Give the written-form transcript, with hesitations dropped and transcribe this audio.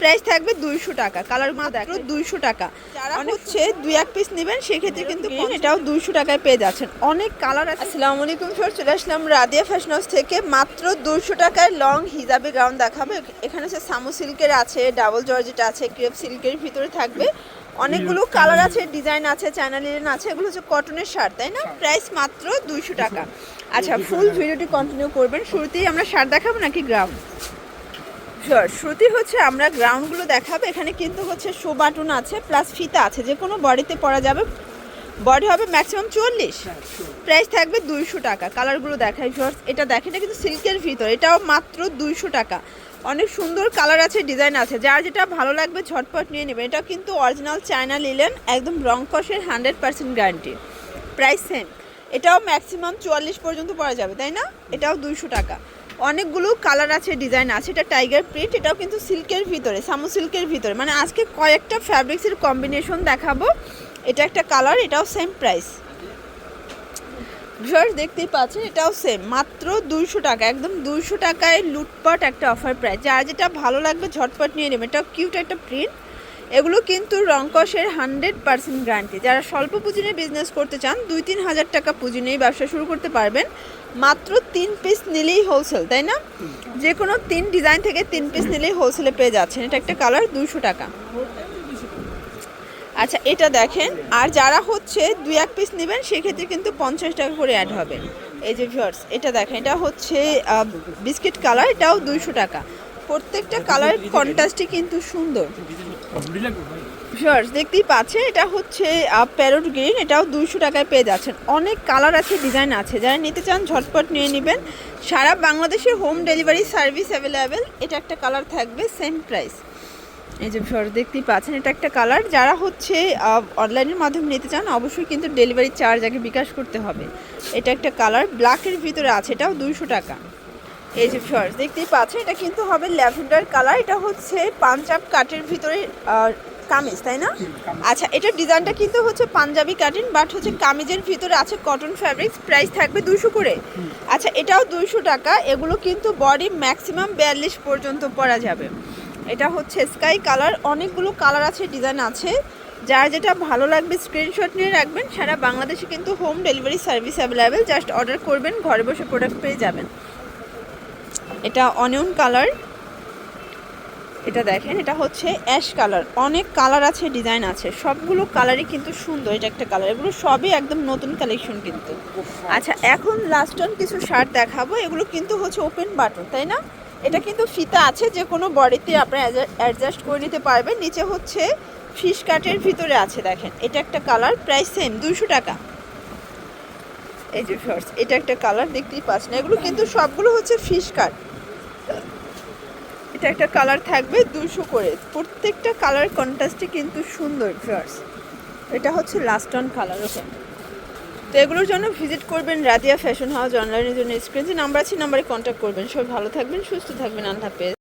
Price থাকবে 200 টাকা। কালারগুলো দেখো 200 টাকা। যারা হচ্ছে 2-1 পিস নেবেন সেক্ষেত্রে কিন্তু এটাও 200 টাকায় পেয়ে যাচ্ছেন। অনেক কালার আছে। আসসালামু আলাইকুম স্যার, চলে আসলাম রাদিয়া ফ্যাশন হাউস থেকে। মাত্র 200 টাকায় লং হিজাবি গাউন দেখাবো। এখানে হচ্ছে সামু সিল্কের আছে, ডাবল জর্জেট আছে, ক্রেপ সিল্কের ভিতরে থাকবে। অনেকগুলো কালার আছে, ডিজাইন আছে, চায়না লিনেন আছে। এগুলো হচ্ছে কটনের শার্ট, তাই না? প্রাইস মাত্র 200 টাকা। আচ্ছা, ফুল ভিডিওটি কন্টিনিউ করবেন। শুরুতেই আমরা শার্ট দেখাবো নাকি গ্রাউন্ড? শুরুতেই হচ্ছে আমরা গ্রাউন্ডগুলো দেখাবো। এখানে কিন্তু হচ্ছে শো বাটন আছে, প্লাস ফিতা আছে, যে কোনো বডিতে পরা যাবে। বডি হবে ম্যাক্সিমাম 40। প্রাইস থাকবে 200 টাকা। কালারগুলো দেখাই শর্টস। এটা দেখেন, এটা কিন্তু সিল্কের ভিতর, এটাও মাত্র 200 টাকা। অনেক সুন্দর কালার আছে, ডিজাইন আছে, যার যেটা ভালো লাগবে ঝটপট নিয়ে নেবেন। এটা কিন্তু অরিজিনাল চায়না লিলেন, একদম রং কষের 100% গ্যারান্টি। Price same. এটাও ম্যাক্সিমাম 44 পর্যন্ত পরা যাবে, তাই না? এটাও 200 টাকা। অনেকগুলো কালার আছে, ডিজাইন আছে। এটা টাইগার প্রিন্ট, এটাও কিন্তু সিল্কের ভিতরে, সামু সিল্কের ভিতরে। মানে আজকে কয়েকটা ফ্যাব্রিক্সের কম্বিনেশন দেখাবো। এটা একটা কালার, এটাও সেম প্রাইস। ভিউয়ার্স দেখতেই পাচ্ছেন, এটাও সেম, মাত্র 200 টাকা। একদম 200 টাকায় লুটপাট একটা অফার প্রাইস। যার যেটা ভালো লাগবে ঝটপট নিয়ে নেবেন। এটাও কিউট একটা প্রিন্ট। এগুলো কিন্তু রংকশের 100% গ্যারান্টি। যারা স্বল্প পুঁজি নিয়ে বিজনেস করতে চান, 2-3 হাজার টাকা পুঁজি নিয়ে ব্যবসা শুরু করতে পারবেন। মাত্র 3 পিস নিলেই হোলসেল, তাই না? যে কোনো 3 ডিজাইন থেকে 3 পিস নিলেই হোলসেলে পেয়ে যাচ্ছেন। এটা একটা কালার, 200 টাকা। আচ্ছা, এটা দেখেন। আর যারা হচ্ছে 2-1 পিস নেবেন সেক্ষেত্রে কিন্তু 50 টাকা করে অ্যাড হবে। এই যে ভিউয়ার্স, এটা দেখেন, এটা হচ্ছে বিস্কিট কালার, এটাও 200 টাকা। প্রত্যেকটা কালারের কন্ট্রাস্টই কিন্তু সুন্দর। ভিউয়ার্স দেখতেই পাচ্ছেন, এটা হচ্ছে প্যারট গ্রিন, এটাও 200 টাকায় পেয়ে যাচ্ছেন। অনেক কালার আছে, ডিজাইন আছে, যারা নিতে চান ঝটপট নিয়ে নেবেন। সারা বাংলাদেশে হোম ডেলিভারি সার্ভিস অ্যাভেলেবেল। এটা একটা কালার থাকবে, সেম প্রাইস। এই যে ভিউয়ার্স দেখতেই পাচ্ছেন, এটা একটা কালার। যারা হচ্ছে অনলাইনের মাধ্যমে নিতে চান, অবশ্যই কিন্তু ডেলিভারি চার্জ আগে বিকাশ করতে হবে। এটা একটা কালার, ব্ল্যাকের ভিতরে আছে, এটাও 200 টাকা। এই যে ভিউয়ার্স দেখতেই পাচ্ছেন, এটা কিন্তু হবে ল্যাভেন্ডার কালার। এটা হচ্ছে পাঞ্জাব কাটের ভিতরে কামিজ, তাই না? আচ্ছা, এটার ডিজাইনটা কিন্তু হচ্ছে পাঞ্জাবি কাটিং, বাট হচ্ছে কামিজের ভিতরে আছে কটন ফ্যাব্রিক্স। প্রাইস থাকবে 200 করে। আচ্ছা, এটাও 200 টাকা। এগুলো কিন্তু বডি ম্যাক্সিমাম 42 পর্যন্ত পরা যাবে। এটা হচ্ছে স্কাই কালার। অনেকগুলো কালার আছে, ডিজাইন আছে, যার যেটা ভালো লাগবে স্ক্রিনশট নিয়ে রাখবেন। সারা বাংলাদেশে কিন্তু home delivery service available. Just order করবেন, ঘরে বসে প্রোডাক্ট পেয়ে যাবেন। এটা অনিয়ন কালার। এটা দেখেন, এটা হচ্ছে অ্যাশ কালার। অনেক কালার আছে, ডিজাইন আছে, সবগুলো কালারই কিন্তু সুন্দর। এটা একটা কালার। এগুলো সবই একদম নতুন কালেকশন কিন্তু। আচ্ছা, এখন লাস্ট অন কিছু শার্ট দেখাবো। এগুলো কিন্তু হচ্ছে ওপেন বাটন, তাই না? এটা কিন্তু ফিতা আছে, যে কোনো বডিতে আপনারা অ্যাডজাস্ট করে নিতে পারবেন। নিচে হচ্ছে ফিশ কাটের ভিতরে আছে, দেখেন। এটা একটা কালার, প্রাইস সেম, 200 টাকা। এই যে ফার্স্ট, এটা একটা কালার, দেখতেই পাচ্ছেন। এগুলো কিন্তু সবগুলো হচ্ছে ফিশ কাট। এটা একটা কালার থাকবে 200 করে। প্রত্যেকটা কালার কন্ট্রাস্টে কিন্তু সুন্দর ভিউয়ার্স। এটা হচ্ছে লাস্ট অন কালার। ওকে, তো এগুলোর জন্য ভিজিট করবেন রাদিয়া ফ্যাশন হাউস। অনলাইনের জন্য স্ক্রিনে যে নাম্বার আছে, নাম্বারে কন্ট্যাক্ট করবেন। সবাই ভালো থাকবেন, সুস্থ থাকবেন। আল্লাহ হাফেজ।